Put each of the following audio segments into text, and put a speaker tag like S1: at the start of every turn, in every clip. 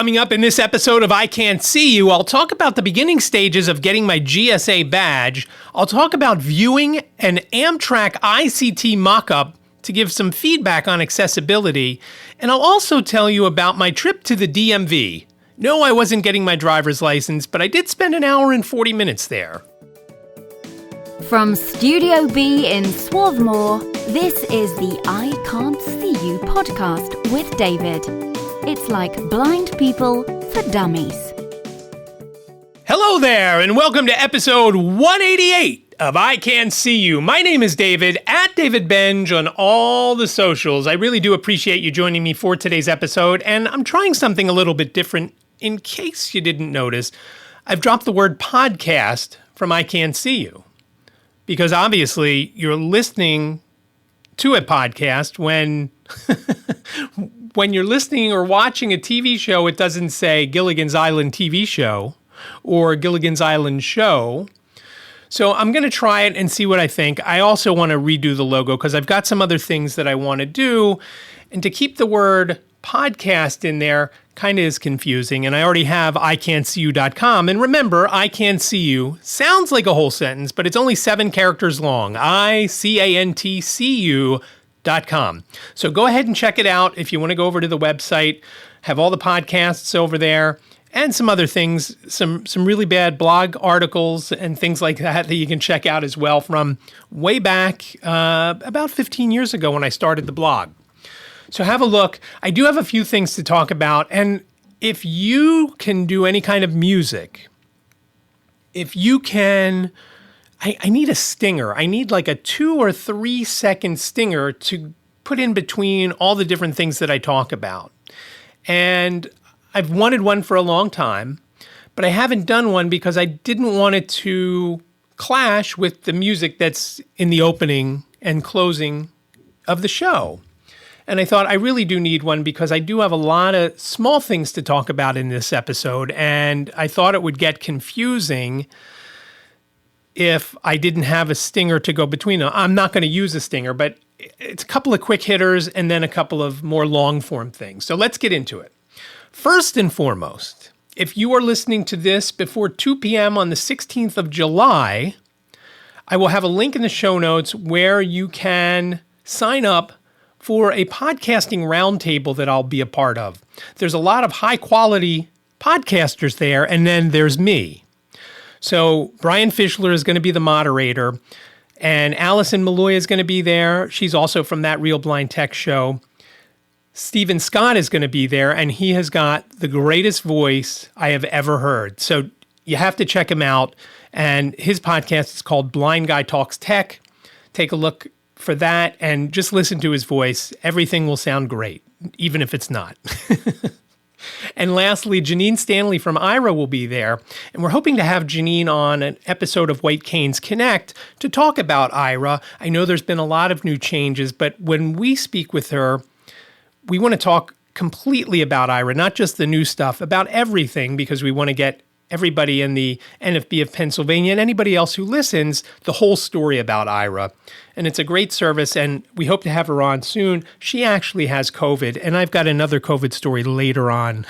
S1: Coming up in this episode of iCantCU, I'll talk about the beginning stages of getting my GSA badge. I'll talk about viewing an Amtrak ICT mock-up to give some feedback on accessibility. And I'll also tell you about my trip to the DMV. No, I wasn't getting my driver's license, but I did spend an hour and 40 minutes there.
S2: From Studio B in Swarthmore, this is the iCantCU podcast with David. It's like blind people for dummies.
S1: Hello there, and welcome to episode 188 of iCantCU. My name is David, at David Benj on all the socials. I really do appreciate you joining me for today's episode, and I'm trying something a little bit different. In case you didn't notice, I've dropped the word podcast from iCantCU, because obviously you're listening to a podcast when when you're listening or watching a TV show, it doesn't say Gilligan's Island TV show or Gilligan's Island show. So I'm going to try it and see what I think. I also want to redo the logo because I've got some other things that I want to do. And to keep the word podcast in there kind of is confusing. And I already have iCantCU.com. And remember, iCantCU sounds like a whole sentence, but it's only 7 characters long. iCantCU.com. So go ahead and check it out if you want to go over to the website, have all the podcasts over there, and some other things, some really bad blog articles and things like that you can check out as well from way back about 15 years ago when I started the blog. So have a look. I do have a few things to talk about, and if you can do any kind of music, if you can... I need a stinger. I need like a 2 or 3 second stinger to put in between all the different things that I talk about. And I've wanted one for a long time, but I haven't done one because I didn't want it to clash with the music that's in the opening and closing of the show. And I thought I really do need one because I do have a lot of small things to talk about in this episode, and I thought it would get confusing if I didn't have a stinger to go between them. I'm not going to use a stinger, but it's a couple of quick hitters and then a couple of more long form things. So let's get into it. First and foremost, if you are listening to this before 2 p.m. on the 16th of July, I will have a link in the show notes where you can sign up for a podcasting roundtable that I'll be a part of. There's a lot of high quality podcasters there, and then there's me. So Brian Fischler is going to be the moderator, and Allison Malloy is going to be there. She's also from That Real Blind Tech show. Stephen Scott is going to be there, and he has got the greatest voice I have ever heard. So you have to check him out. And his podcast is called Blind Guy Talks Tech. Take a look for that and just listen to his voice. Everything will sound great, even if it's not. And lastly, Janine Stanley from IRA will be there. And we're hoping to have Janine on an episode of White Canes Connect to talk about IRA. I know there's been a lot of new changes, but when we speak with her, we want to talk completely about IRA, not just the new stuff, about everything, because we want to get everybody in the NFB of Pennsylvania and anybody else who listens the whole story about IRA. And it's a great service, and we hope to have her on soon. She actually has COVID, and I've got another COVID story later on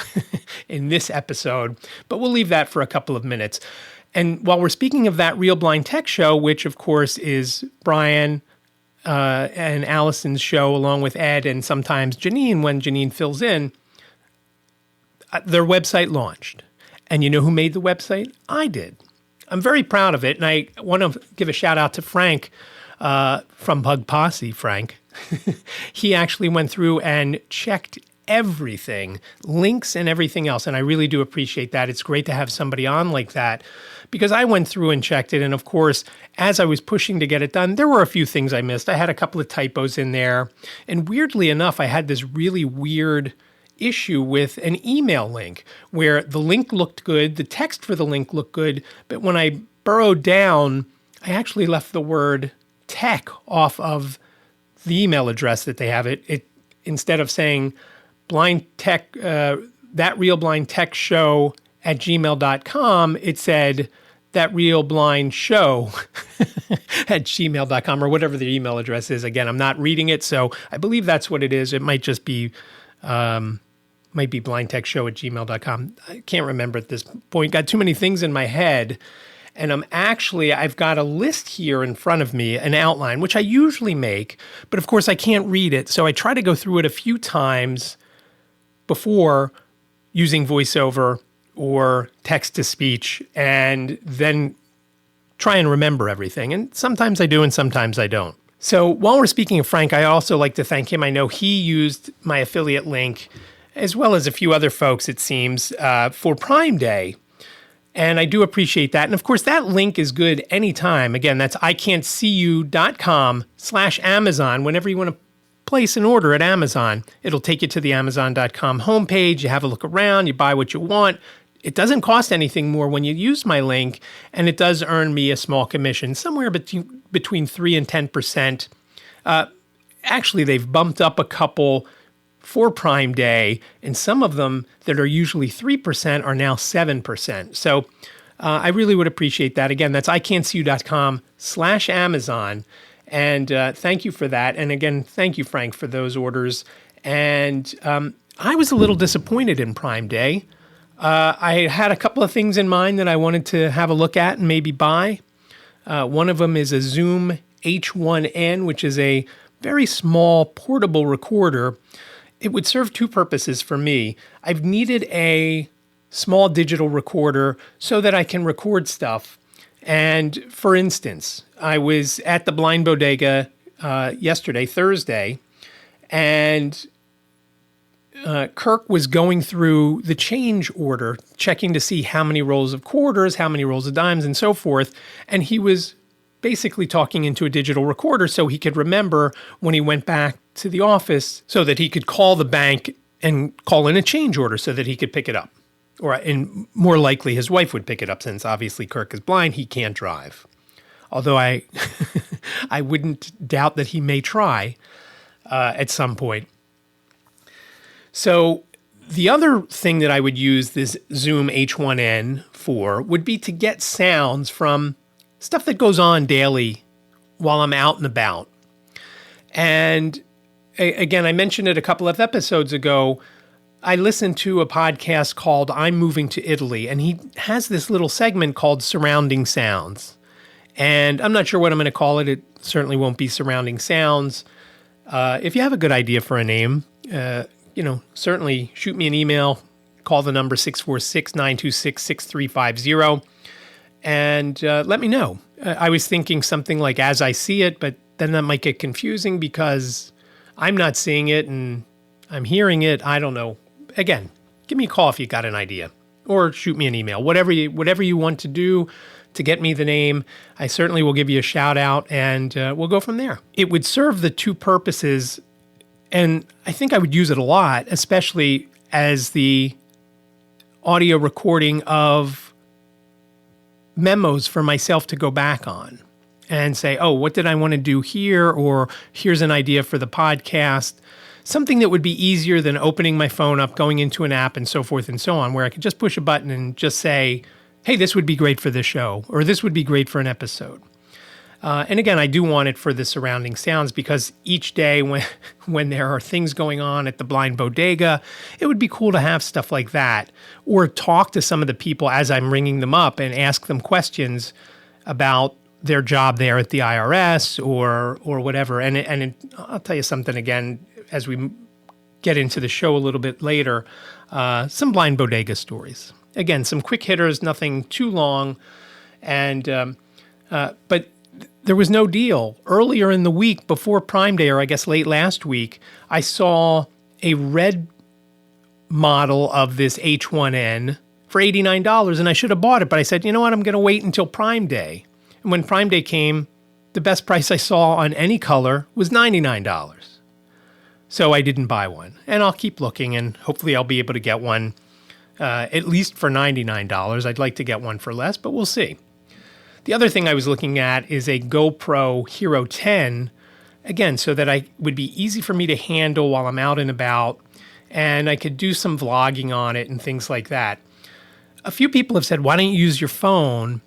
S1: in this episode, but we'll leave that for a couple of minutes. And while we're speaking of That Real Blind Tech show, which of course is Brian and Allison's show along with Ed and sometimes Janine when Janine fills in, their website launched. And you know who made the website? I did. I'm very proud of it. And I want to give a shout out to Frank from Bug Posse, Frank. He actually went through and checked everything, links and everything else. And I really do appreciate that. It's great to have somebody on like that because I went through and checked it. And of course, as I was pushing to get it done, there were a few things I missed. I had a couple of typos in there. And weirdly enough, I had this really weird issue with an email link where the link looked good, the text for the link looked good, but when I burrowed down, I actually left the word tech off of the email address that they have. It instead of saying blind tech, that real blind tech show at gmail.com, it said that real blind show at gmail.com or whatever the email address is. Again, I'm not reading it, so I believe that's what it is. It might just be Might be blindtechshow@gmail.com. I can't remember at this point. Got too many things in my head. And I've got a list here in front of me, an outline, which I usually make, but of course I can't read it. So I try to go through it a few times before using voiceover or text to speech, and then try and remember everything. And sometimes I do and sometimes I don't. So while we're speaking of Frank, I also like to thank him. I know he used my affiliate link, as well as a few other folks, it seems, for Prime Day. And I do appreciate that. And of course, that link is good anytime. Again, that's iCantCU.com/Amazon. Whenever you want to place an order at Amazon, it'll take you to the Amazon.com homepage. You have a look around, you buy what you want. It doesn't cost anything more when you use my link, and it does earn me a small commission, somewhere between 3 and 10%. Actually, they've bumped up a couple for Prime Day, and some of them that are usually 3% are now 7%. So I really would appreciate that. Again, that's iCantCU.com/Amazon. And thank you for that. And again, thank you, Frank, for those orders. And I was a little disappointed in Prime Day. I had a couple of things in mind that I wanted to have a look at and maybe buy. One of them is a Zoom H1N, which is a very small portable recorder. It would serve two purposes for me. I've needed a small digital recorder so that I can record stuff. And for instance, I was at the Blind Bodega yesterday, Thursday, and Kirk was going through the change order, checking to see how many rolls of quarters, how many rolls of dimes, and so forth. And he was basically talking into a digital recorder so he could remember when he went back to the office so that he could call the bank and call in a change order so that he could pick it up. And more likely his wife would pick it up, since obviously Kirk is blind, he can't drive. Although I wouldn't doubt that he may try at some point. So the other thing that I would use this Zoom H1N for would be to get sounds from stuff that goes on daily while I'm out and about. And again, I mentioned it a couple of episodes ago. I listened to a podcast called I'm Moving to Italy, and he has this little segment called Surrounding Sounds. And I'm not sure what I'm going to call it. It certainly won't be Surrounding Sounds. If you have a good idea for a name, certainly shoot me an email, call the number 646-926-6350, and let me know. I was thinking something like As I See It, but then that might get confusing because I'm not seeing it and I'm hearing it. I don't know. Again, give me a call if you got an idea, or shoot me an email. Whatever you want to do to get me the name, I certainly will give you a shout out, and we'll go from there. It would serve the two purposes, and I think I would use it a lot, especially as the audio recording of memos for myself to go back on and say, oh, what did I want to do here? Or here's an idea for the podcast. Something that would be easier than opening my phone up, going into an app, and so forth and so on, where I could just push a button and just say, hey, this would be great for this show, or this would be great for an episode. And again, I do want it for the surrounding sounds, because each day when there are things going on at the Blind Bodega, it would be cool to have stuff like that, or talk to some of the people as I'm ringing them up and ask them questions about their job there at the IRS or whatever. And I'll tell you something again, as we get into the show a little bit later, some Blind Bodega stories. Again, some quick hitters, nothing too long, and but there was no deal. Earlier in the week, before Prime Day, or I guess late last week, I saw a red model of this H1N for $89, and I should have bought it, but I said, you know what, I'm going to wait until Prime Day. And when Prime Day came, the best price I saw on any color was $99. So I didn't buy one, and I'll keep looking, and hopefully I'll be able to get one at least for $99. I'd like to get one for less, but we'll see. The other thing I was looking at is a GoPro Hero 10, again, so that I would be easy for me to handle while I'm out and about, and I could do some vlogging on it and things like that. A few people have said, why don't you use your phone?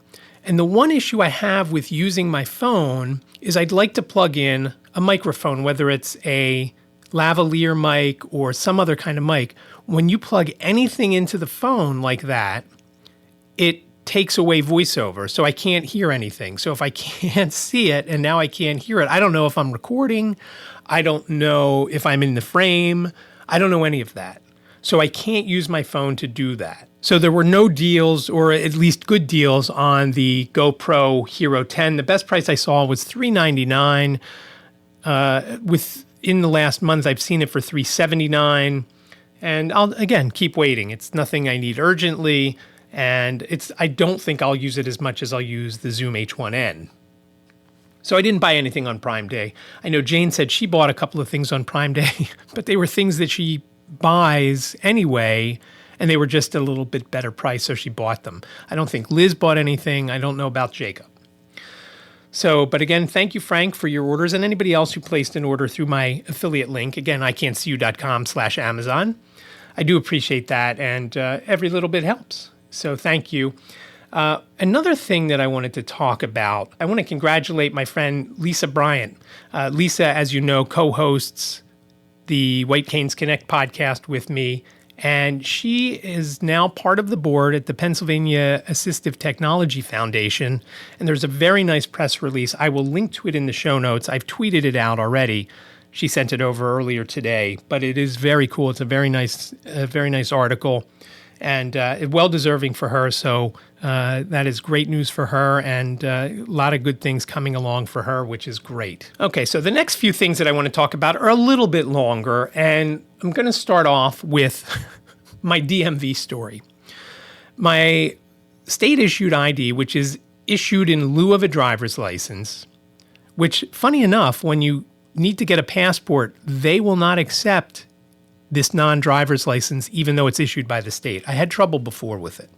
S1: And the one issue I have with using my phone is I'd like to plug in a microphone, whether it's a lavalier mic or some other kind of mic, when you plug anything into the phone like that, it takes away voiceover. So I can't hear anything. So if I can't see it and now I can't hear it, I don't know if I'm recording. I don't know if I'm in the frame. I don't know any of that. So I can't use my phone to do that. So there were no deals, or at least good deals, on the GoPro Hero 10. The best price I saw was $399. Within the last month, I've seen it for $379. And I'll, again, keep waiting. It's nothing I need urgently. And I don't think I'll use it as much as I'll use the Zoom H1N. So I didn't buy anything on Prime Day. I know Jane said she bought a couple of things on Prime Day, but they were things that she buys anyway, and they were just a little bit better price, so she bought them. I don't think Liz bought anything. I don't know about Jacob. So, but again, thank you, Frank, for your orders, and anybody else who placed an order through my affiliate link. Again, iCantCU.com/Amazon. I do appreciate that, and every little bit helps. So thank you. Another thing that I wanted to talk about, I want to congratulate my friend Lisa Bryant. Lisa, as you know, co-hosts the White Canes Connect podcast with me, and she is now part of the board at the Pennsylvania Assistive Technology Foundation, and there's a very nice press release. I will link to it in the show notes. I've tweeted it out already. She sent it over earlier today, but it is very cool. It's a very nice article, and well-deserving for her. So that is great news for her, and a lot of good things coming along for her, which is great. Okay, so the next few things that I want to talk about are a little bit longer, and I'm going to start off with my DMV story. My state-issued ID, which is issued in lieu of a driver's license, which, funny enough, when you need to get a passport, they will not accept this non-driver's license, even though it's issued by the state. I had trouble before with it.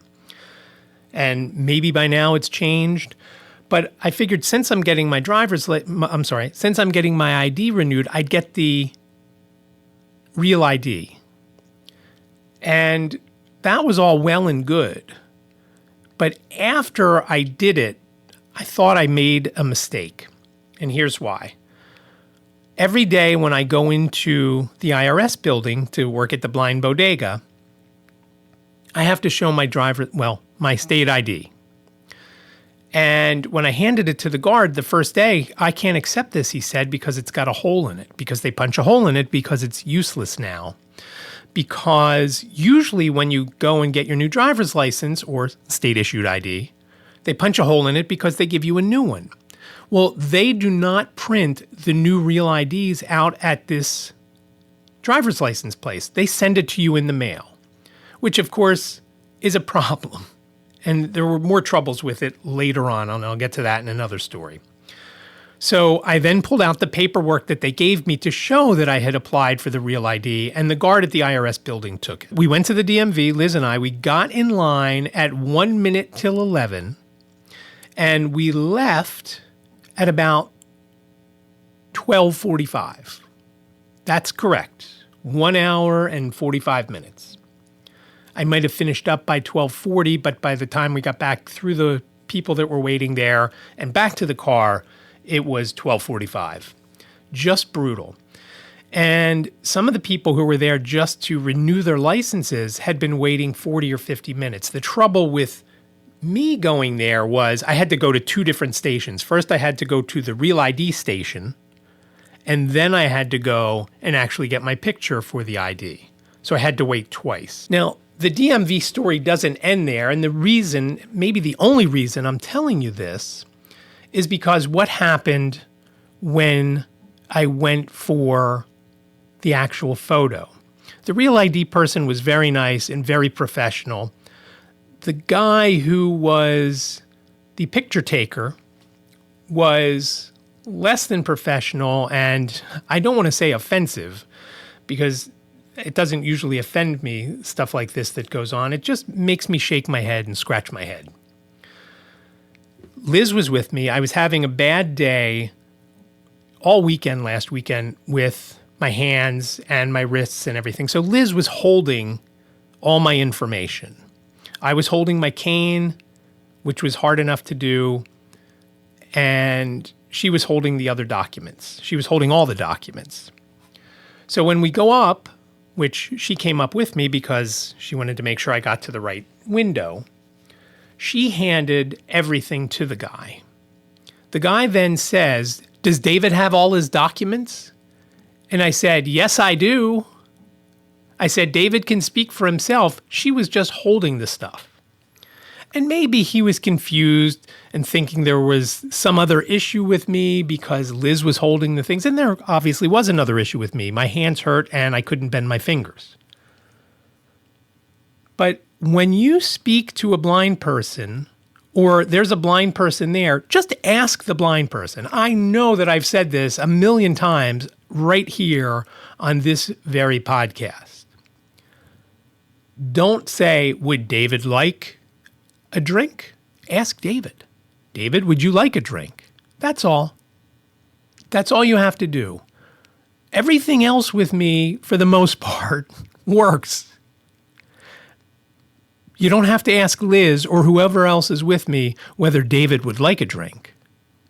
S1: And maybe by now it's changed. But I figured since I'm getting my since I'm getting my ID renewed, I'd get the real ID. And that was all well and good. But after I did it, I thought I made a mistake. And here's why. Every day when I go into the IRS building to work at the blind bodega, I have to show my my state ID. And when I handed it to the guard the first day, I can't accept this, he said, because it's got a hole in it, because they punch a hole in it because it's useless now. Because usually when you go and get your new driver's license or state-issued ID, they punch a hole in it because they give you a new one. Well, they do not print the new real IDs out at this driver's license place. They send it to you in the mail, which of course is a problem. And there were more troubles with it later on, and I'll get to that in another story. So I then pulled out the paperwork that they gave me to show that I had applied for the real ID, and the guard at the IRS building took it. We went to the DMV, Liz and I. We got in line at 1 minute till 11, and we left at about 12:45. That's correct. 1 hour and 45 minutes. I might have finished up by 12:40, but by the time we got back through the people that were waiting there and back to the car, it was 12:45. Just brutal. And some of the people who were there just to renew their licenses had been waiting 40 or 50 minutes. The trouble with me going there was I had to go to two different stations. First, I had to go to the Real ID station, and then I had to go and actually get my picture for the ID. So I had to wait twice. Now, the DMV story doesn't end there, and the reason, maybe the only reason I'm telling you this, is because what happened when I went for the actual photo. The Real ID person was very nice and very professional. The guy who was the picture taker was less than professional, and I don't want to say offensive because it doesn't usually offend me, stuff like this that goes on. It just makes me shake my head and scratch my head. Liz was with me. I was having a bad day all weekend last weekend with my hands and my wrists and everything. So Liz was holding all my information. I was holding my cane, which was hard enough to do, and she was holding the other documents. She was holding all the documents. So when we go up, which she came up with me because she wanted to make sure I got to the right window, she handed everything to the guy. The guy then says, "Does David have all his documents?" And I said, "Yes, I do." I said, "David can speak for himself." She was just holding the stuff. And maybe he was confused and thinking there was some other issue with me because Liz was holding the things. And there obviously was another issue with me. My hands hurt and I couldn't bend my fingers. But when you speak to a blind person, or there's a blind person there, just ask the blind person. I know that I've said this a million times right here on this very podcast. Don't say, "Would David like a drink?" Ask David. "David, would you like a drink?" That's all. That's all you have to do. Everything else with me, for the most part, works. You don't have to ask Liz or whoever else is with me whether David would like a drink.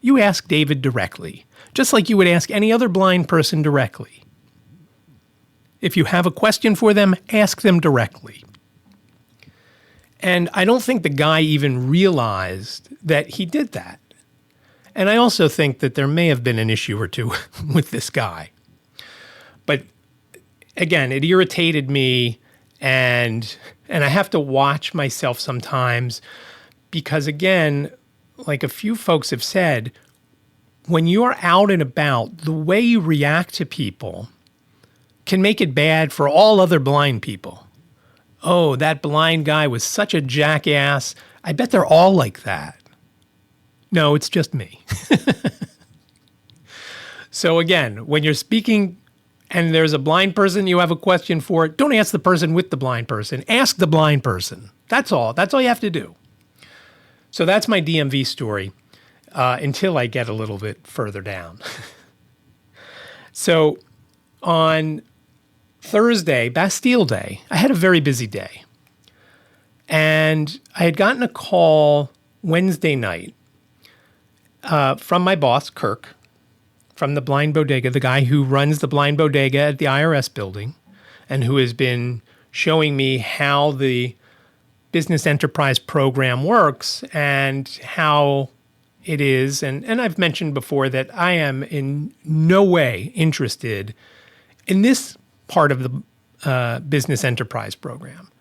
S1: You ask David directly, just like you would ask any other blind person directly. If you have a question for them, ask them directly. And I don't think the guy even realized that he did that. And I also think that there may have been an issue or two with this guy. But again, it irritated me, and I have to watch myself sometimes because, again, like a few folks have said, when you're out and about, the way you react to people can make it bad for all other blind people. "Oh, that blind guy was such a jackass. I bet they're all like that." No, it's just me. So again, when you're speaking and there's a blind person you have a question for, don't ask the person with the blind person. Ask the blind person. That's all. That's all you have to do. So that's my DMV story until I get a little bit further down. So on Thursday, Bastille Day, I had a very busy day. And I had gotten a call Wednesday night from my boss, Kirk, from the Blind Bodega, the guy who runs the Blind Bodega at the IRS building and who has been showing me how the business enterprise program works and how it is. And I've mentioned before that I am in no way interested in this part of the business enterprise program.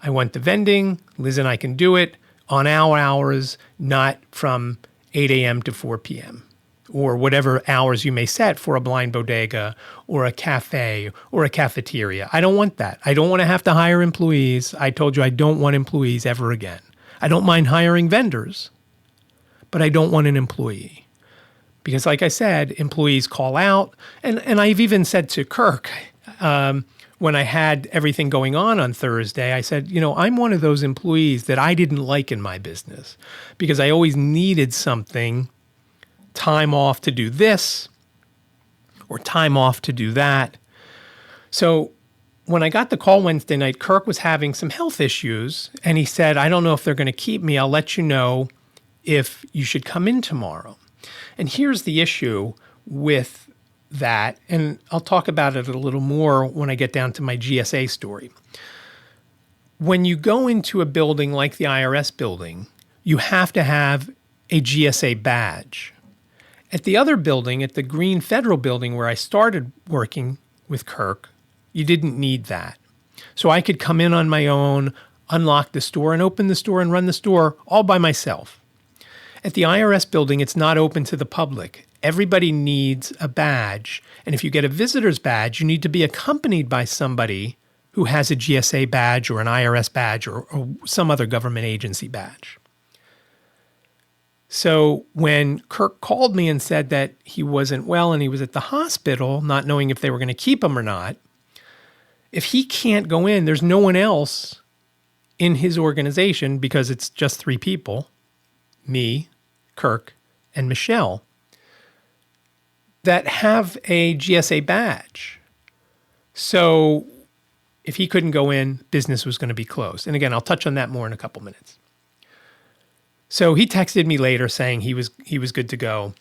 S1: I want the vending. Liz and I can do it on our hours, not from 8 a.m. to 4 p.m. or whatever hours you may set for a blind bodega or a cafe or a cafeteria. I don't want that. I don't want to have to hire employees. I told you I don't want employees ever again. I don't mind hiring vendors, but I don't want an employee. Because like I said, employees call out. And I've even said to Kirk, when I had everything going on Thursday, I said, I'm one of those employees that I didn't like in my business because I always needed something, time off to do this or time off to do that. So when I got the call Wednesday night, Kirk was having some health issues and he said, "I don't know if they're going to keep me. I'll let you know if you should come in tomorrow." And here's the issue with that, and I'll talk about it a little more when I get down to my GSA story. When you go into a building like the IRS building, you have to have a GSA badge. At the other building, at the Green Federal building where I started working with Kirk, you didn't need that. So I could come in on my own, unlock the store and open the store and run the store all by myself. At the IRS building, it's not open to the public. Everybody needs a badge. And if you get a visitor's badge, you need to be accompanied by somebody who has a GSA badge or an IRS badge or some other government agency badge. So when Kirk called me and said that he wasn't well and he was at the hospital, not knowing if they were going to keep him or not, if he can't go in, there's no one else in his organization because it's just 3 people, me, Kirk, and Michelle, that have a GSA badge. So if he couldn't go in, business was going to be closed. And again, I'll touch on that more in a couple minutes. So he texted me later saying he was good to go.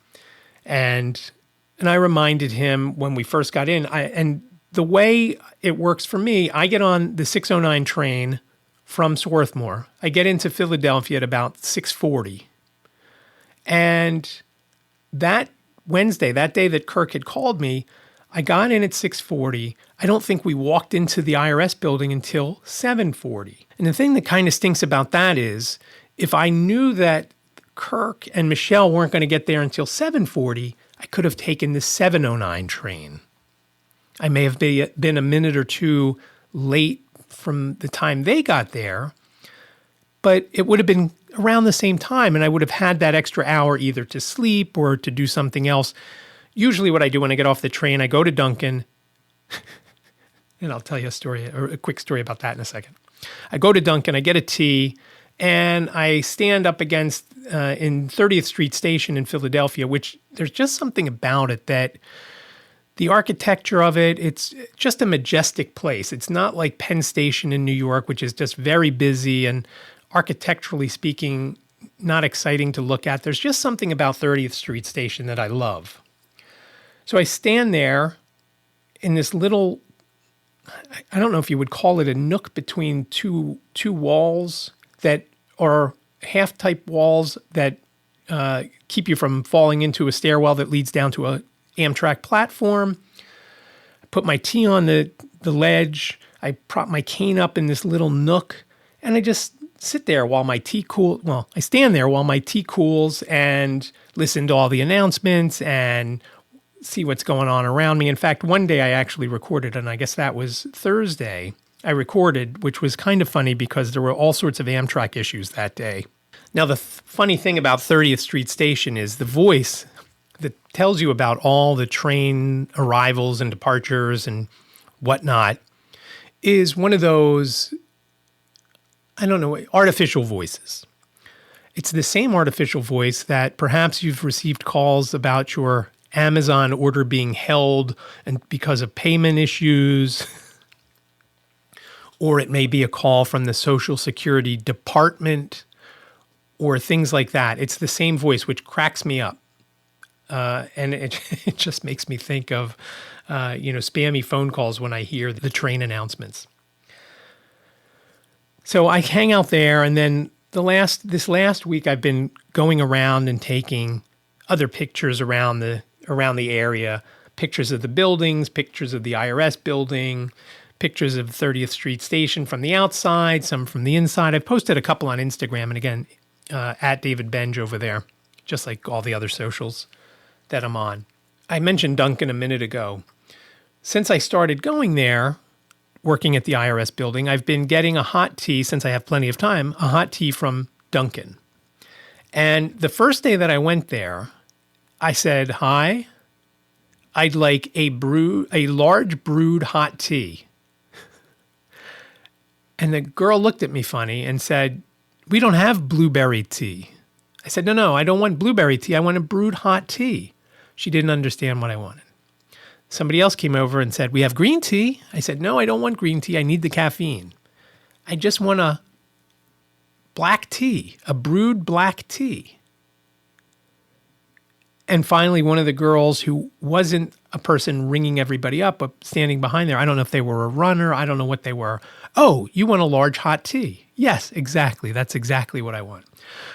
S1: And I reminded him when we first got in, and the way it works for me, I get on the 6:09 train from Swarthmore. I get into Philadelphia at about 6:40. And that Wednesday, that day that Kirk had called me, I got in at 6:40. I don't think we walked into the IRS building until 7:40. And the thing that kind of stinks about that is if I knew that Kirk and Michelle weren't going to get there until 7:40, I could have taken the 7:09 train. I may have been a minute or two late from the time they got there, but it would have been around the same time, and I would have had that extra hour either to sleep or to do something else. Usually what I do when I get off the train, I go to Dunkin', and I'll tell you a quick story about that in a second. I go to Dunkin', I get a tea, and I stand up against in 30th Street Station in Philadelphia, which there's just something about it that the architecture of it, it's just a majestic place. It's not like Penn Station in New York, which is just very busy and architecturally speaking, not exciting to look at. There's just something about 30th Street Station that I love. So I stand there in this little, I don't know if you would call it a nook between two walls that are half-type walls that keep you from falling into a stairwell that leads down to a Amtrak platform. I put my tea on the ledge. I prop my cane up in this little nook, and I just sit there while my tea cools. Well, I stand there while my tea cools and listen to all the announcements and see what's going on around me. In fact, one day I actually recorded, and I guess that was Thursday, I recorded, which was kind of funny because there were all sorts of Amtrak issues that day. Now, the funny thing about 30th Street Station is the voice that tells you about all the train arrivals and departures and whatnot is one of those, I don't know, artificial voices. It's the same artificial voice that perhaps you've received calls about your Amazon order being held and because of payment issues, or it may be a call from the Social Security Department or things like that. It's the same voice, which cracks me up. And it just makes me think of, spammy phone calls when I hear the train announcements. So I hang out there, and then this last week I've been going around and taking other pictures around the area, pictures of the buildings, pictures of the IRS building, pictures of 30th Street Station from the outside, some from the inside. I've posted a couple on Instagram, and again, at David Benj over there, just like all the other socials that I'm on. I mentioned Dunkin' a minute ago. Since I started going there, working at the IRS building, I've been getting a hot tea, since I have plenty of time, a hot tea from Dunkin'. And the first day that I went there, I said, "Hi, I'd like a large brewed hot tea." And the girl looked at me funny and said, "We don't have blueberry tea." I said, No, I don't want blueberry tea. I want a brewed hot tea. She didn't understand what I wanted. Somebody else came over and said, "We have green tea." I said, "No, I don't want green tea. I need the caffeine. I just want a black tea, a brewed black tea." And finally, one of the girls who wasn't a person ringing everybody up, but standing behind there, I don't know if they were a runner, I don't know what they were. "Oh, you want a large hot tea?" "Yes, exactly. That's exactly what I want."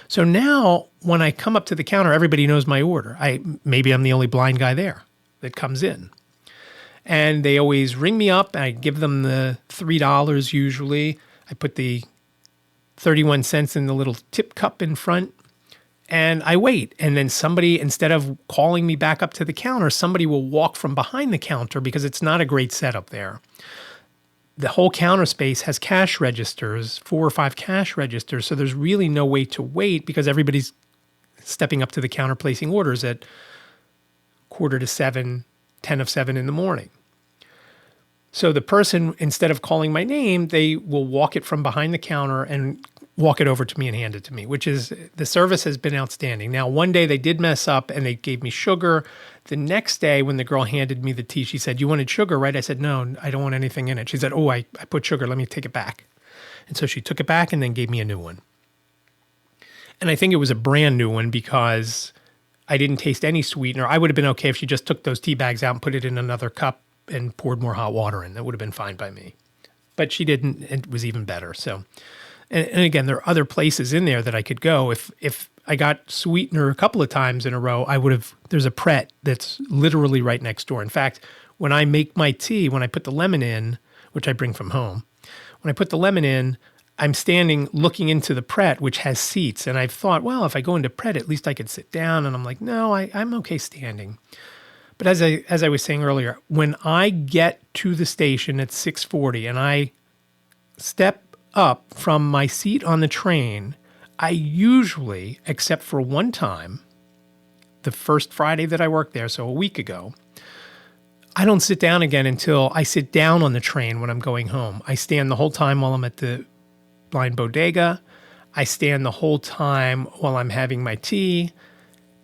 S1: So now when I come up to the counter, everybody knows my order. Maybe I'm the only blind guy there that comes in. And they always ring me up. I give them the $3 usually. I put the 31 cents in the little tip cup in front. And I wait, and then somebody, instead of calling me back up to the counter, somebody will walk from behind the counter because it's not a great setup there. The whole counter space has cash registers, 4 or 5 cash registers, so there's really no way to wait because everybody's stepping up to the counter placing orders at 6:45, 6:50 in the morning. So the person, instead of calling my name, they will walk it from behind the counter and walk it over to me and hand it to me, which is, the service has been outstanding. Now, one day they did mess up and they gave me sugar. The next day when the girl handed me the tea, she said, "You wanted sugar, right?" I said, "No, I don't want anything in it." She said, "Oh, I put sugar. Let me take it back." And so she took it back and then gave me a new one. And I think it was a brand new one because I didn't taste any sweetener. I would have been okay if she just took those tea bags out and put it in another cup and poured more hot water in. That would have been fine by me. But she didn't. It was even better. So, and again, there are other places in there that I could go. If I got sweetener a couple of times in a row, there's a Pret that's literally right next door. In fact, when I make my tea, when I put the lemon in, which I bring from home, when I put the lemon in, I'm standing looking into the Pret, which has seats. And I've thought, well, if I go into Pret, at least I could sit down. And I'm like, no, I'm okay standing. But as I was saying earlier, when I get to the station at 6:40 and I step up from my seat on the train, I usually, except for one time, the first Friday that I worked there, so a week ago, I don't sit down again until I sit down on the train when I'm going home. I stand the whole time while I'm at the blind bodega. I stand the whole time while I'm having my tea,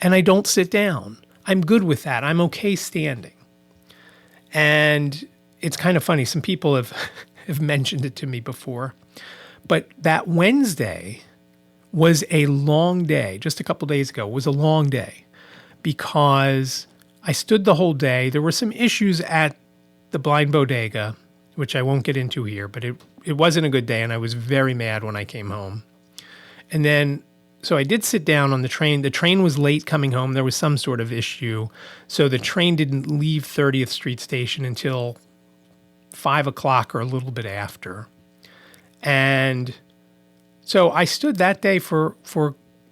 S1: and I don't sit down. I'm good with that. I'm okay standing. And it's kind of funny. Some people have mentioned it to me before, but that Wednesday was a long day. Just a couple days ago was a long day because I stood the whole day. There were some issues at the blind bodega, which I won't get into here, but it wasn't a good day, and I was very mad when I came home. And then, so I did sit down on the train. The train was late coming home. There was some sort of issue. So the train didn't leave 30th Street Station until 5 o'clock or a little bit after. And so I stood that day for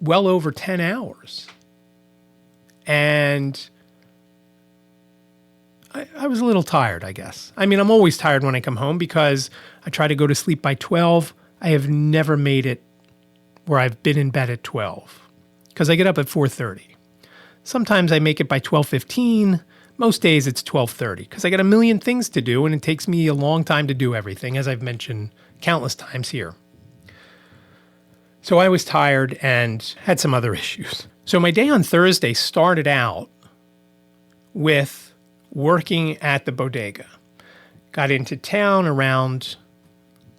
S1: well over 10 hours. And I was a little tired, I guess. I mean, I'm always tired when I come home because I try to go to sleep by 12. I have never made it where I've been in bed at 12 because I get up at 4:30. Sometimes I make it by 12:15. Most days it's 12:30 because I got a million things to do and it takes me a long time to do everything, as I've mentioned countless times here. So I was tired and had some other issues. So my day on Thursday started out with working at the bodega. Got into town around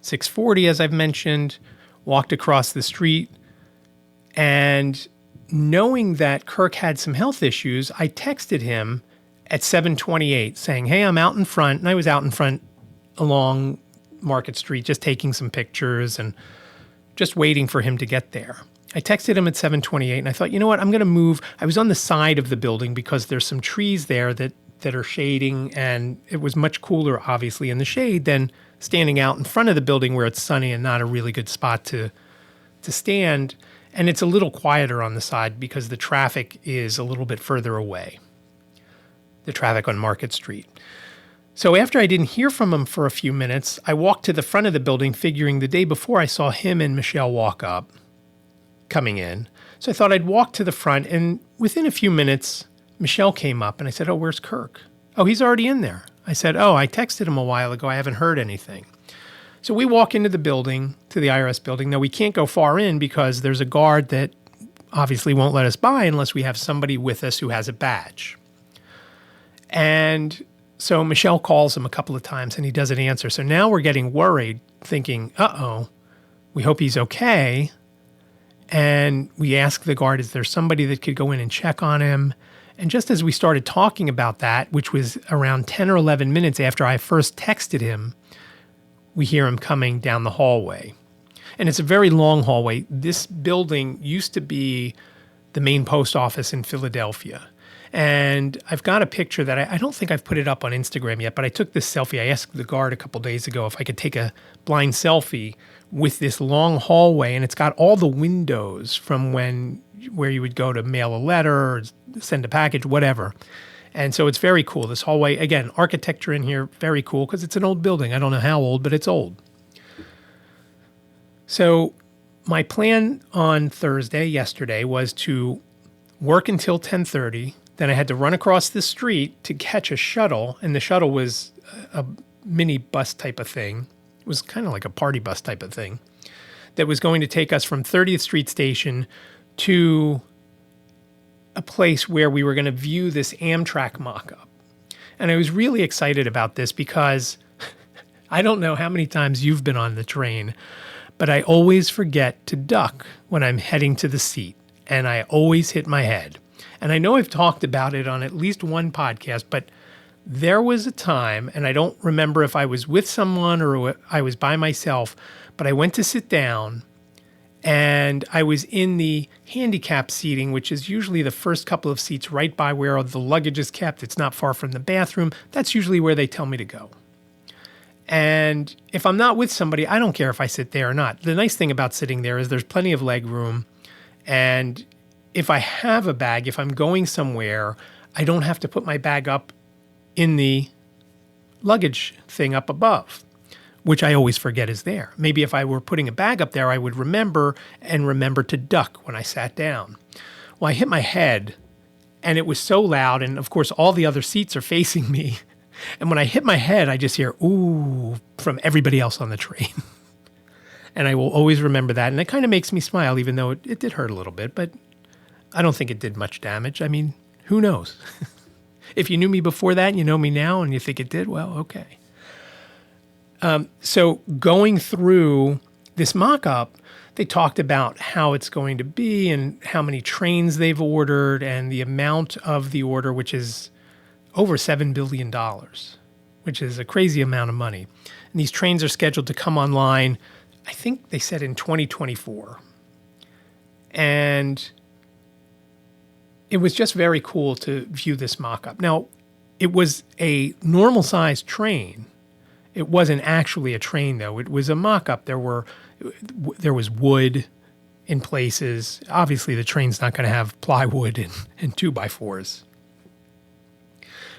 S1: 6:40, as I've mentioned, walked across the street, and knowing that Kirk had some health issues, I texted him at 7:28 saying, hey, I'm out in front. And I was out in front along Market Street, just taking some pictures and just waiting for him to get there. I texted him at 7:28 and I thought, you know what, I'm going to move. I was on the side of the building because there's some trees there that are shading, and it was much cooler, obviously, in the shade than standing out in front of the building where it's sunny and not a really good spot to stand. And it's a little quieter on the side because the traffic is a little bit further away, the traffic on Market Street. So after I didn't hear from him for a few minutes, I walked to the front of the building, figuring the day before I saw him and Michelle walk up, coming in. So I thought I'd walk to the front, and within a few minutes, Michelle came up, and I said, oh, where's Kirk? Oh, he's already in there. I said, oh, I texted him a while ago. I haven't heard anything. So we walk into the building, to the IRS building. Now, we can't go far in because there's a guard that obviously won't let us by unless we have somebody with us who has a badge. And so Michelle calls him a couple of times, and he doesn't answer. So now we're getting worried, thinking, uh-oh, we hope he's okay. And we ask the guard, is there somebody that could go in and check on him? And just as we started talking about that, which was around 10 or 11 minutes after I first texted him, we hear him coming down the hallway. And it's a very long hallway. This building used to be the main post office in Philadelphia. And I've got a picture that I don't think I've put it up on Instagram yet, but I took this selfie. I asked the guard a couple days ago if I could take a blind selfie with this long hallway, and it's got all the windows from where you would go to mail a letter or send a package, whatever. And so it's very cool. This hallway, again, architecture in here, very cool because it's an old building. I don't know how old, but it's old. So my plan on yesterday, was to work until 10:30. Then I had to run across the street to catch a shuttle, and the shuttle was a mini bus type of thing. It was kind of like a party bus type of thing that was going to take us from 30th Street Station to a place where we were going to view this Amtrak mock-up. And I was really excited about this because I don't know how many times you've been on the train, but I always forget to duck when I'm heading to the seat, and I always hit my head. And I know I've talked about it on at least one podcast, but There was a time, and I don't remember if I was with someone or I was by myself, but I went to sit down and I was in the handicap seating, which is usually the first couple of seats right by where the luggage is kept. It's not far from the bathroom. That's usually where they tell me to go. And if I'm not with somebody, I don't care if I sit there or not. The nice thing about sitting there is there's plenty of leg room. And if I have a bag, if I'm going somewhere, I don't have to put my bag up in the luggage thing up above, which I always forget is there. Maybe if I were putting a bag up there, I would remember to duck when I sat down. Well, I hit my head, and it was so loud, and of course all the other seats are facing me. And when I hit my head, I just hear, ooh, from everybody else on the train. And I will always remember that. And it kind of makes me smile, even though it did hurt a little bit. But I don't think it did much damage. I mean, who knows? If you knew me before that and you know me now and you think it did, well, okay. So going through this mock-up, they talked about how it's going to be and how many trains they've ordered and the amount of the order, which is over $7 billion, which is a crazy amount of money. And these trains are scheduled to come online, I think they said in 2024. And it was just very cool to view this mock-up. Now, it was a normal-sized train. It wasn't actually a train, though. It was a mock-up. There was wood in places. Obviously, the train's not going to have plywood and 2x4s.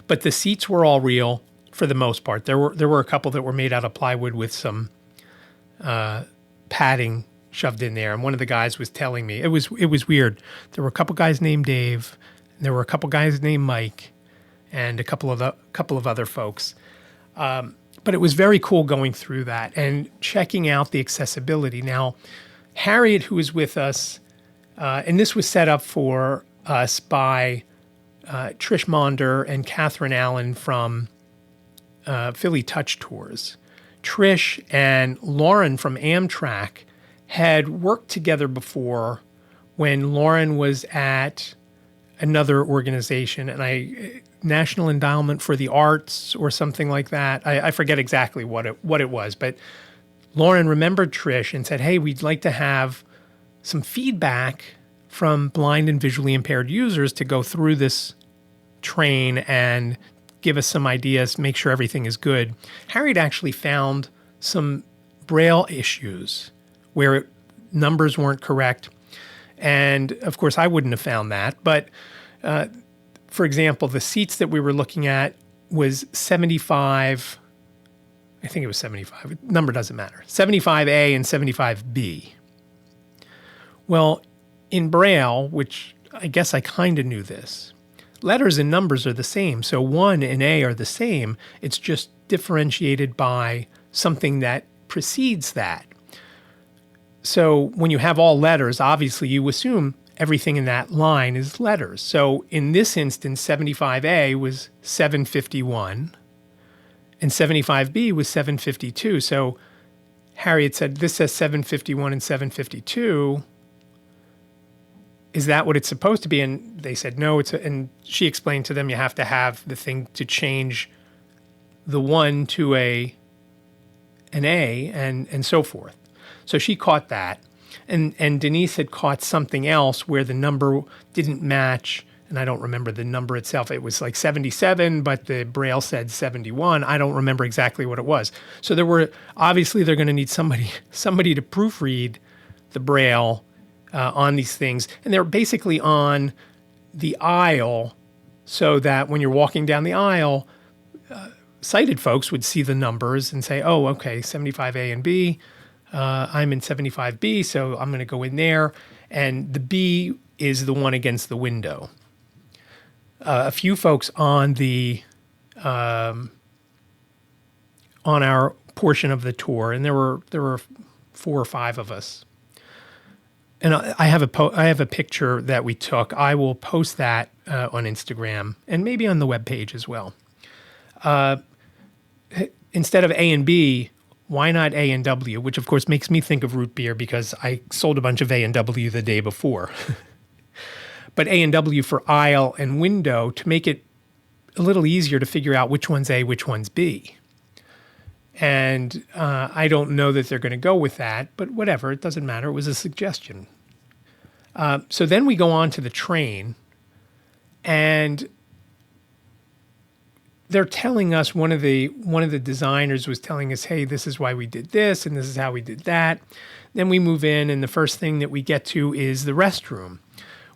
S1: But the seats were all real for the most part. There were a couple that were made out of plywood with some padding shoved in there. And one of the guys was telling me, it was weird. There were a couple guys named Dave, and there were a couple guys named Mike, and a couple of other folks. But it was very cool going through that and checking out the accessibility. Now, Harriet, who was with us, and this was set up for us by Trish Maunder and Katherine Allen from Philly Touch Tours. Trish and Lauren from Amtrak had worked together before when Lauren was at another organization, and National Endowment for the Arts or something like that. I forget exactly what it was, but Lauren remembered Trish and said, hey, we'd like to have some feedback from blind and visually impaired users to go through this train and give us some ideas, make sure everything is good. Harriet actually found some Braille issues where numbers weren't correct. And of course, I wouldn't have found that. But for example, the seats that we were looking at was 75, I think it was 75, number doesn't matter, 75A and 75B. Well, in Braille, which I guess I kind of knew this, letters and numbers are the same. So 1 and A are the same. It's just differentiated by something that precedes that. So when you have all letters, obviously you assume everything in that line is letters. So in this instance, 75A was 751 and 75B was 752. So Harriet said, this says 751 and 752. Is that what it's supposed to be? And they said, no, and she explained to them, you have to have the thing to change the 1 to an A and so forth. So she caught that. And Denise had caught something else where the number didn't match. And I don't remember the number itself. It was like 77, but the Braille said 71. I don't remember exactly what it was. So obviously they're going to need somebody to proofread the Braille on these things. And they're basically on the aisle so that when you're walking down the aisle, sighted folks would see the numbers and say, oh, okay, 75A and B. I'm in 75B, so I'm going to go in there. And the B is the one against the window. A few folks on on our portion of the tour, and there were 4 or 5 of us. And I have a picture that we took. I will post that on Instagram and maybe on the webpage as well. Instead of A and B, why not A and W? Which of course makes me think of root beer because I sold a bunch of A and W the day before. But A and W for aisle and window to make it a little easier to figure out which one's A, which one's B. And I don't know that they're going to go with that, but whatever, it doesn't matter. It was a suggestion. So then we go on to the train, and they're telling us, one of the designers was telling us, hey, this is why we did this, and this is how we did that. Then we move in, and the first thing that we get to is the restroom,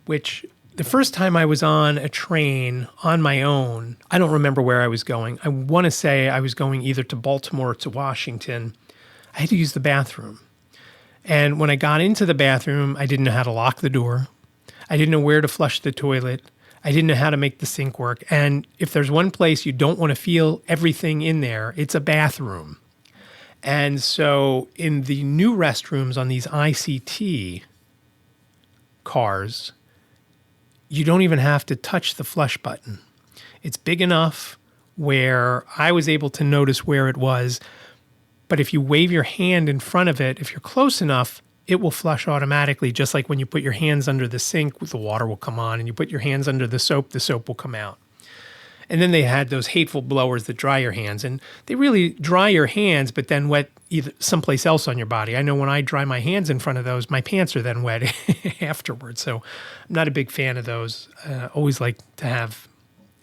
S1: which the first time I was on a train on my own, I don't remember where I was going. I want to say I was going either to Baltimore or to Washington. I had to use the bathroom. And when I got into the bathroom, I didn't know how to lock the door. I didn't know where to flush the toilet. I didn't know how to make the sink work. And if there's one place you don't want to feel everything in there, it's a bathroom. And so in the new restrooms on these ICT cars, you don't even have to touch the flush button. It's big enough where I was able to notice where it was. But if you wave your hand in front of it, if you're close enough, it will flush automatically, just like when you put your hands under the sink, the water will come on, and you put your hands under the soap will come out. And then they had those hateful blowers that dry your hands, and they really dry your hands, but then wet either someplace else on your body. I know when I dry my hands in front of those, my pants are then wet afterwards. So I'm not a big fan of those. Always like to have,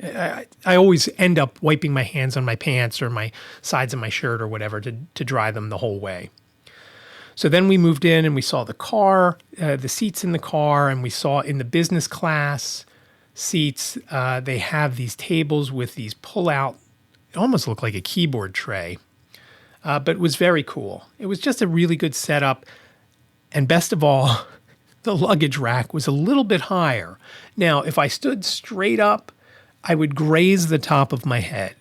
S1: I always end up wiping my hands on my pants or my sides of my shirt or whatever to dry them the whole way. So then we moved in and we saw the car, the seats in the car, and we saw in the business class seats, they have these tables with these pull-out, it almost looked like a keyboard tray, but it was very cool. It was just a really good setup. And best of all, the luggage rack was a little bit higher. Now, if I stood straight up, I would graze the top of my head.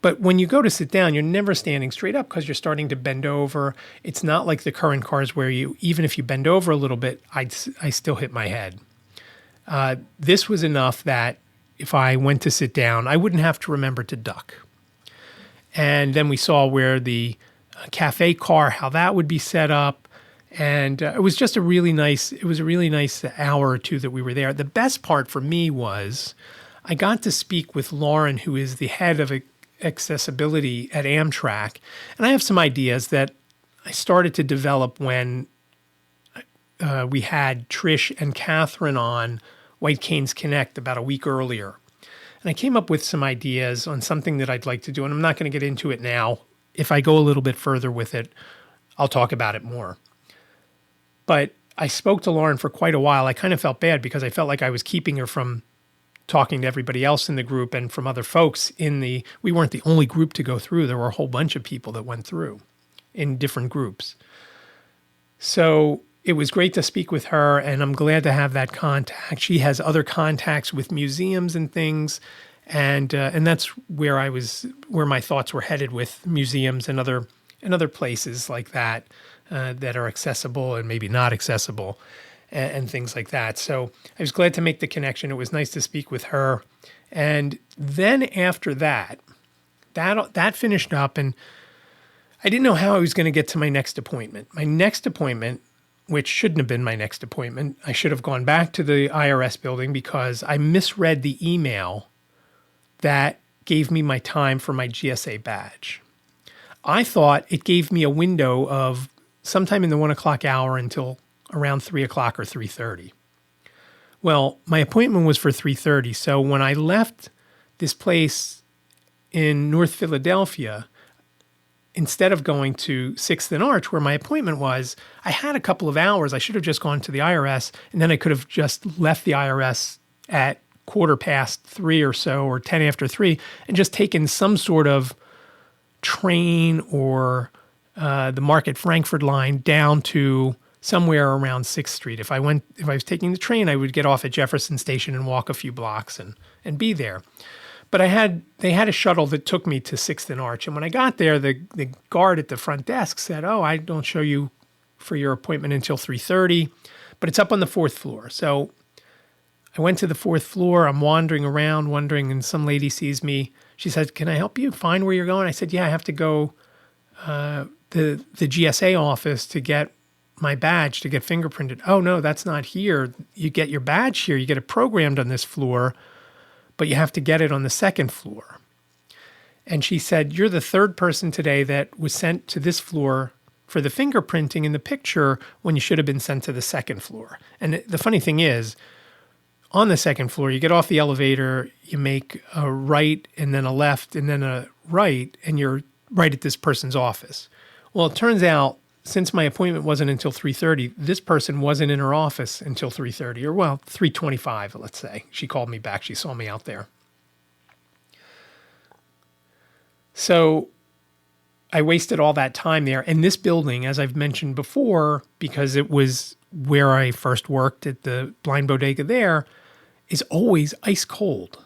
S1: But when you go to sit down, you're never standing straight up because you're starting to bend over. It's not like the current cars where you, even if you bend over a little bit, I still hit my head. This was enough that if I went to sit down, I wouldn't have to remember to duck. And then we saw where the cafe car, how that would be set up. And it was just a really nice hour or two that we were there. The best part for me was I got to speak with Lauren, who is the head of accessibility at Amtrak. And I have some ideas that I started to develop when we had Trish and Katherine on White Canes Connect about a week earlier. And I came up with some ideas on something that I'd like to do. And I'm not going to get into it now. If I go a little bit further with it, I'll talk about it more. But I spoke to Lauren for quite a while. I kind of felt bad because I felt like I was keeping her from talking to everybody else in the group and from other folks we weren't the only group to go through. There were a whole bunch of people that went through in different groups. So it was great to speak with her, and I'm glad to have that contact. She has other contacts with museums and things, and that's where my thoughts were headed with museums and other places like that that are accessible and maybe not accessible. And things like that. So I was glad to make the connection. It was nice to speak with her. And then after that finished up, and I didn't know how I was going to get to my next appointment. My next appointment, which shouldn't have been my next appointment, I should have gone back to the IRS building because I misread the email that gave me my time for my GSA badge. I thought it gave me a window of sometime in the 1 o'clock hour until around 3 o'clock or 3:30. Well, my appointment was for 3:30. So when I left this place in North Philadelphia, instead of going to 6th and Arch, where my appointment was, I had a couple of hours. I should have just gone to the IRS, and then I could have just left the IRS at 3:15 or so, or 10 after 3, and just taken some sort of train or the Market Frankfurt line down to somewhere around 6th Street. If I was taking the train, I would get off at Jefferson Station and walk a few blocks and be there. But they had a shuttle that took me to 6th and Arch. And when I got there, the guard at the front desk said, "Oh, I don't show you for your appointment until 3:30, but it's up on the 4th floor." So I went to the 4th floor. I'm wandering around, and some lady sees me. She said, "Can I help you find where you're going?" I said, "Yeah, I have to go to the GSA office to get my badge, to get fingerprinted." "Oh, no, that's not here. You get your badge here. You get it programmed on this floor, but you have to get it on the second floor. And she said, you're the third person today that was sent to this floor for the fingerprinting in the picture when you should have been sent to the second floor. And the funny thing is, on the second floor, you get off the elevator, you make a right and then a left and then a right, and you're right at this person's office. Well, it turns out, since my appointment wasn't until 3:30, this person wasn't in her office until 3:30, or 3:25, let's say. She called me back. She saw me out there. So I wasted all that time there. And this building, as I've mentioned before, because it was where I first worked at the blind bodega there, is always ice cold.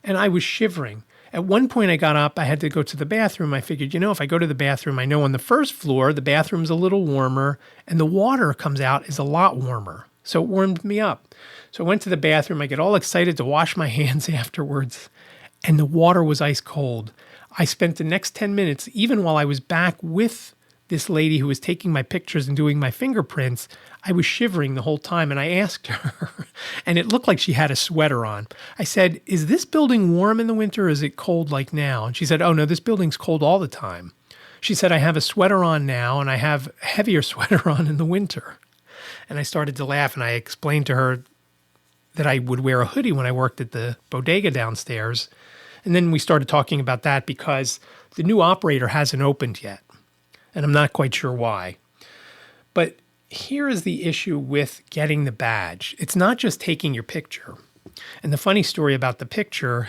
S1: And I was shivering. At one point I got up, I had to go to the bathroom. I figured, if I go to the bathroom, I know on the first floor, the bathroom's a little warmer and the water comes out is a lot warmer. So it warmed me up. So I went to the bathroom. I get all excited to wash my hands afterwards. And the water was ice cold. I spent the next 10 minutes, even while I was back with this lady who was taking my pictures and doing my fingerprints, I was shivering the whole time. And I asked her, and it looked like she had a sweater on. I said, is this building warm in the winter or is it cold like now? And she said, oh no, this building's cold all the time. She said, I have a sweater on now and I have a heavier sweater on in the winter. And I started to laugh and I explained to her that I would wear a hoodie when I worked at the bodega downstairs. And then we started talking about that because the new operator hasn't opened yet. And I'm not quite sure why. But here is the issue with getting the badge. It's not just taking your picture. And the funny story about the picture,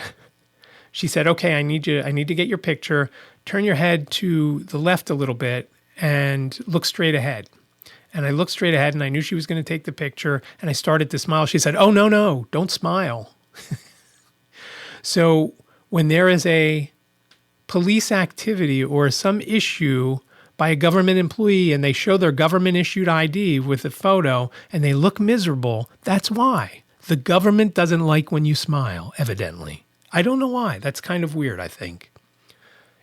S1: she said, okay, I need to get your picture. Turn your head to the left a little bit and look straight ahead. And I looked straight ahead and I knew she was going to take the picture. And I started to smile. She said, oh, no, don't smile. So when there is a police activity or some issue by a government employee and they show their government-issued ID with a photo and they look miserable, that's why. The government doesn't like when you smile, evidently. I don't know why. That's kind of weird, I think.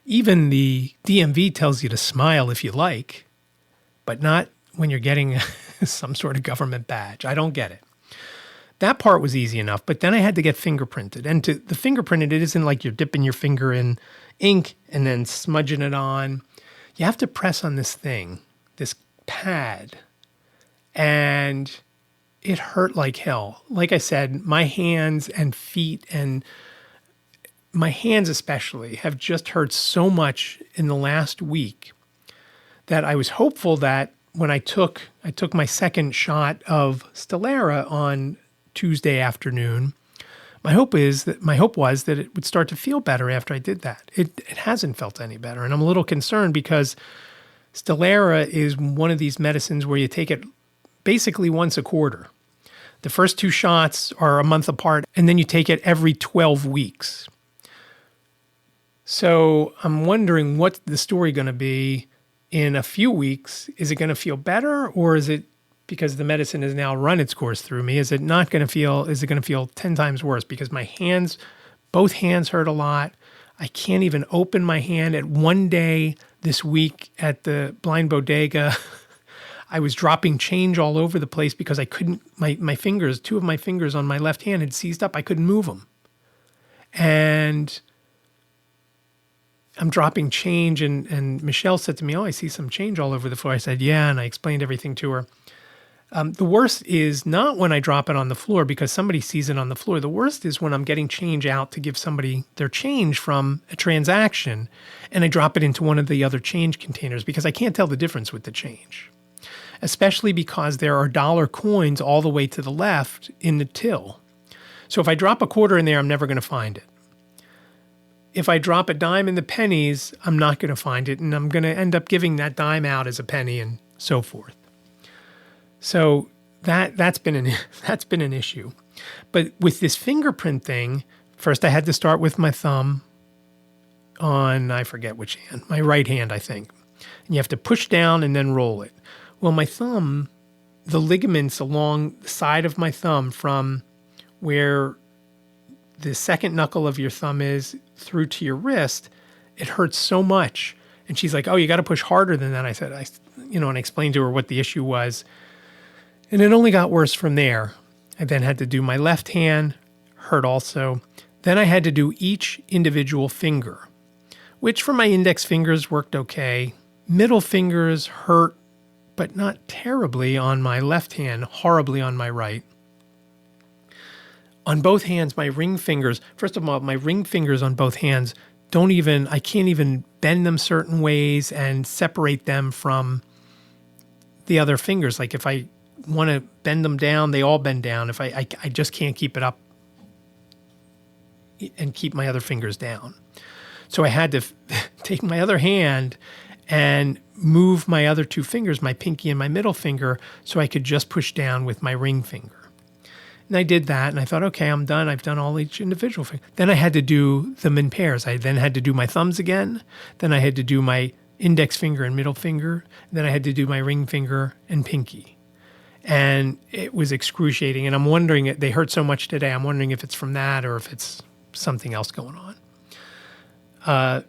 S1: Even the DMV tells you to smile if you like, but not when you're getting some sort of government badge. I don't get it. That part was easy enough, but then I had to get fingerprinted. And the fingerprinted, it isn't like you're dipping your finger in ink and then smudging it on. You have to press on this thing, this pad, and it hurt like hell. Like I said, my hands and feet, and my hands especially, have just hurt so much in the last week that I was hopeful that when I took my second shot of Stelara on Tuesday afternoon, my hope was that it would start to feel better after I did that. It hasn't felt any better, and I'm a little concerned because Stelara is one of these medicines where you take it basically once a quarter. The first 2 shots are a month apart, and then you take it every 12 weeks. So I'm wondering what's the story going to be in a few weeks. Is it going to feel better, or is it, because the medicine has now run its course through me, is it going to feel 10 times worse? Because my hands, both hands hurt a lot. I can't even open my hand. At one day this week at the blind bodega, I was dropping change all over the place because I couldn't, my fingers, 2 of my fingers on my left hand had seized up. I couldn't move them. And I'm dropping change, and Michelle said to me, oh, I see some change all over the floor. I said, yeah, and I explained everything to her. The worst is not when I drop it on the floor because somebody sees it on the floor. The worst is when I'm getting change out to give somebody their change from a transaction, and I drop it into one of the other change containers because I can't tell the difference with the change, especially because there are dollar coins all the way to the left in the till. So if I drop a quarter in there, I'm never going to find it. If I drop a dime in the pennies, I'm not going to find it, and I'm going to end up giving that dime out as a penny and so forth. So that's been an issue. But with this fingerprint thing, first I had to start with my thumb on, I forget which hand, my right hand, I think. And you have to push down and then roll it. Well, my thumb, the ligaments along the side of my thumb from where the second knuckle of your thumb is through to your wrist, it hurts so much. And she's like, oh, you got to push harder than that. I said, and I explained to her what the issue was. And it only got worse from there. I then had to do my left hand, hurt also. Then I had to do each individual finger, which for my index fingers worked okay. Middle fingers hurt, but not terribly on my left hand, horribly on my right. On both hands, my ring fingers, first of all, my ring fingers on both hands I can't even bend them certain ways and separate them from the other fingers. Like if I want to bend them down, they all bend down. If I just can't keep it up and keep my other fingers down. So I had to take my other hand and move my other two fingers, my pinky and my middle finger, so I could just push down with my ring finger. And I did that, and I thought, okay, I'm done. I've done all each individual finger. Then I had to do them in pairs. I then had to do my thumbs again. Then I had to do my index finger and middle finger. Then I had to do my ring finger and pinky. And it was excruciating. And I'm wondering, they hurt so much today, I'm wondering if it's from that or if it's something else going on.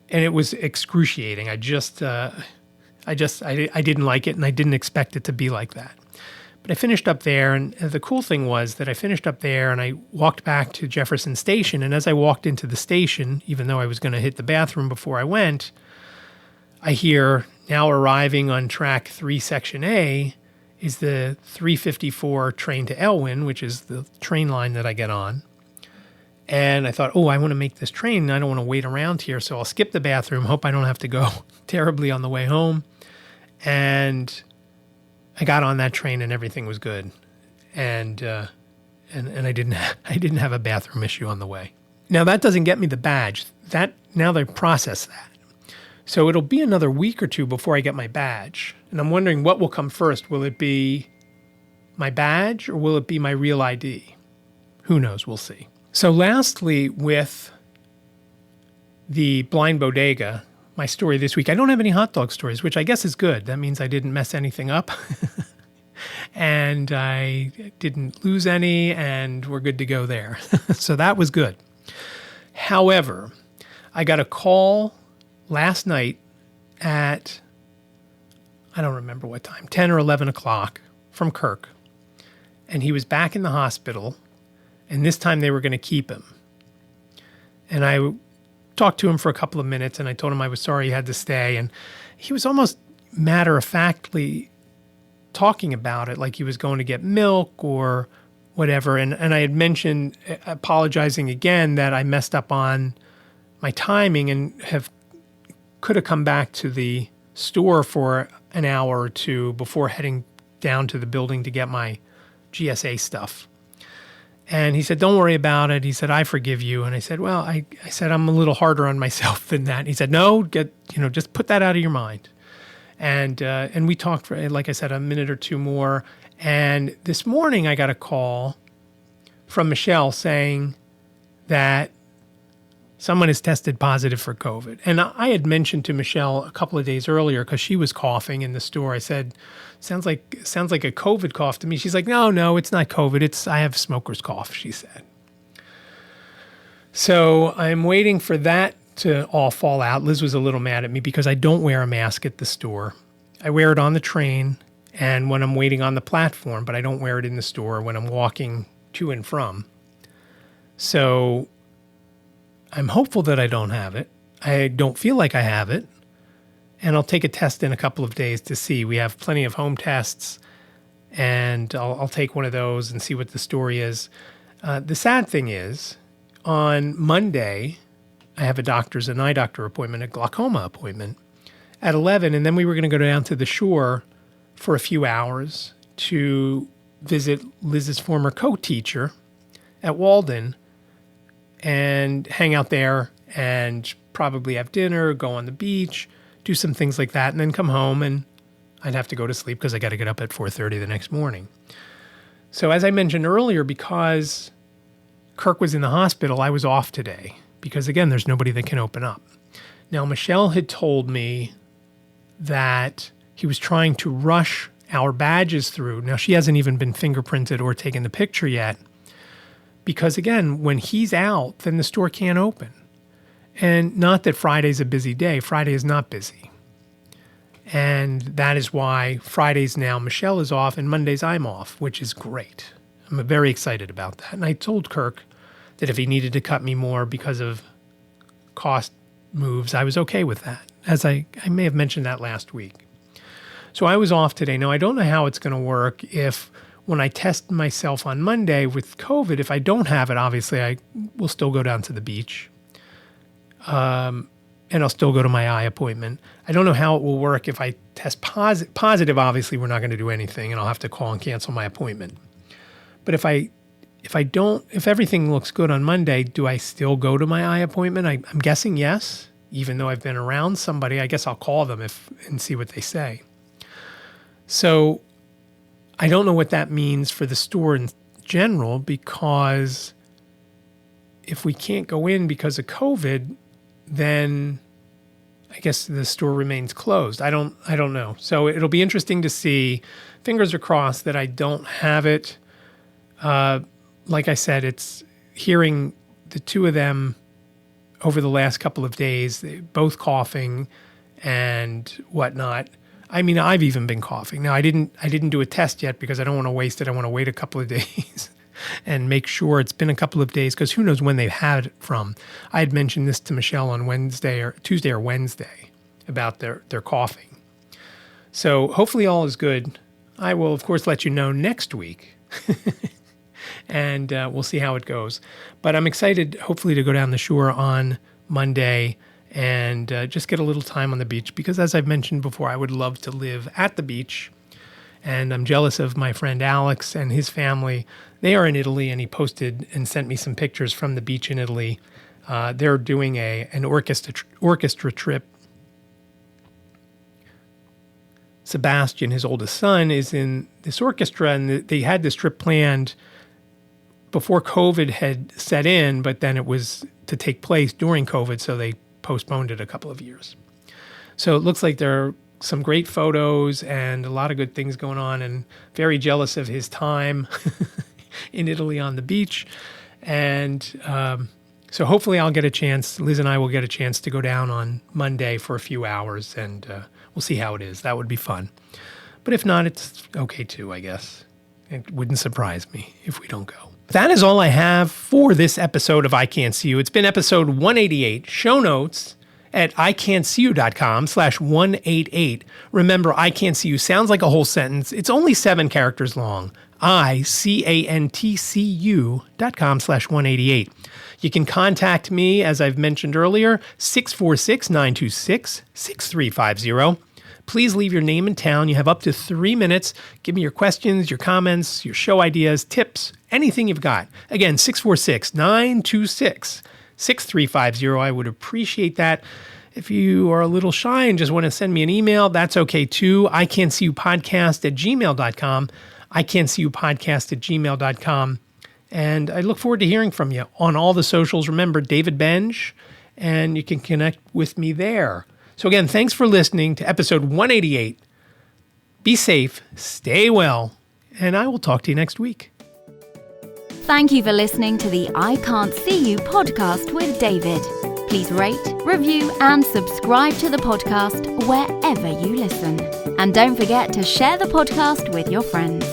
S1: And it was excruciating. I didn't like it, and I didn't expect it to be like that. But I finished up there, and the cool thing was that I finished up there, and I walked back to Jefferson Station, and as I walked into the station, even though I was going to hit the bathroom before I went, I hear, now arriving on track 3, section A, is the 354 train to Elwyn, which is the train line that I get on. And I thought, I want to make this train. I don't want to wait around here, so I'll skip the bathroom, hope I don't have to go terribly on the way home. And I got on that train and everything was good. And I didn't have a bathroom issue on the way. Now that doesn't get me the badge. Now they process that. So it'll be another week or two before I get my badge. And I'm wondering what will come first. Will it be my badge or will it be my real ID? Who knows? We'll see. So lastly, with the blind bodega, my story this week, I don't have any hot dog stories, which I guess is good. That means I didn't mess anything up and I didn't lose any, and we're good to go there. So that was good. However, I got a call last night at, I don't remember what time, 10 or 11 o'clock from Kirk. And he was back in the hospital, and this time they were going to keep him. And I talked to him for a couple of minutes, and I told him I was sorry he had to stay. And he was almost matter-of-factly talking about it, like he was going to get milk or whatever. And I had mentioned, apologizing again, that I messed up on my timing and could have come back to the store for an hour or two before heading down to the building to get my GSA stuff. And he said, don't worry about it. He said, I forgive you. And I said, well, I said, I'm a little harder on myself than that. He said, no, just put that out of your mind. And we talked for, like I said, a minute or two more. And this morning I got a call from Michelle saying that someone has tested positive for COVID. And I had mentioned to Michelle a couple of days earlier, because she was coughing in the store. I said, sounds like a COVID cough to me. She's like, no, it's not COVID. I have smoker's cough, she said. So I'm waiting for that to all fall out. Liz was a little mad at me because I don't wear a mask at the store. I wear it on the train and when I'm waiting on the platform, but I don't wear it in the store when I'm walking to and from. So I'm hopeful that I don't have it. I don't feel like I have it. And I'll take a test in a couple of days to see. We have plenty of home tests, and I'll take one of those and see what the story is. The sad thing is, on Monday, I have an eye doctor appointment, a glaucoma appointment at 11, and then we were going to go down to the shore for a few hours to visit Liz's former co-teacher at Walden and hang out there and probably have dinner, go on the beach, do some things like that, and then come home, and I'd have to go to sleep because I got to get up at 4:30 the next morning. So as I mentioned earlier, because Kirk was in the hospital, I was off today because, again, there's nobody that can open up. Now, Michelle had told me that he was trying to rush our badges through. Now, she hasn't even been fingerprinted or taken the picture yet because, again, when he's out, then the store can't open. And not that Friday's a busy day. Friday is not busy. And that is why Fridays now Michelle is off and Mondays I'm off, which is great. I'm very excited about that. And I told Kirk that if he needed to cut me more because of cost moves, I was okay with that, as I may have mentioned that last week. So I was off today. Now, I don't know how it's going to work if when I test myself on Monday with COVID, if I don't have it, obviously I will still go down to the beach. And I'll still go to my eye appointment. I don't know how it will work if I test positive. Obviously, we're not going to do anything, and I'll have to call and cancel my appointment. But if everything looks good on Monday, do I still go to my eye appointment? I'm guessing yes, even though I've been around somebody. I guess I'll call them and see what they say. So I don't know what that means for the store in general, because if we can't go in because of COVID, then I guess the store remains closed. I don't know. So it'll be interesting to see. Fingers are crossed that I don't have it. Like I said, it's hearing the two of them over the last couple of days, both coughing and whatnot. I mean, I've even been coughing. Now, I didn't do a test yet because I don't want to waste it. I want to wait a couple of days and make sure it's been a couple of days, because who knows when they've had it from. I had mentioned this to Michelle on Tuesday or Wednesday about their coughing. So hopefully all is good. I will, of course, let you know next week. And we'll see how it goes. But I'm excited, hopefully, to go down the shore on Monday and just get a little time on the beach, because as I've mentioned before, I would love to live at the beach. And I'm jealous of my friend Alex and his family. They are in Italy, and he posted and sent me some pictures from the beach in Italy. They're doing an orchestra trip. Sebastian, his oldest son, is in this orchestra, and they had this trip planned before COVID had set in, but then it was to take place during COVID, so they postponed it a couple of years. So it looks like there are some great photos and a lot of good things going on, and very jealous of his time in Italy on the beach. And so hopefully I'll get a chance, Liz and I will get a chance to go down on Monday for a few hours, and we'll see how it is. That would be fun. But if not, it's okay too, I guess. It wouldn't surprise me if we don't go. That is all I have for this episode of iCantCU. It's been episode 188. Show notes at iCantCU.com/188. Remember, iCantCU sounds like a whole sentence. It's only 7 characters long. iCantCU.com/188. You can contact me, as I've mentioned earlier, 646-926-6350. Please leave your name and town. You have up to 3 minutes. Give me your questions, your comments, your show ideas, tips, anything you've got. Again, 646-926-6350. I would appreciate that. If you are a little shy and just want to send me an email, that's okay too. iCantCUpodcast@gmail.com. iCantCUpodcast@gmail.com. And I look forward to hearing from you on all the socials. Remember, David Benj, and you can connect with me there. So again, thanks for listening to episode 188. Be safe, stay well, and I will talk to you next week.
S2: Thank you for listening to the I Can't See You podcast with David. Please rate, review, and subscribe to the podcast wherever you listen. And don't forget to share the podcast with your friends.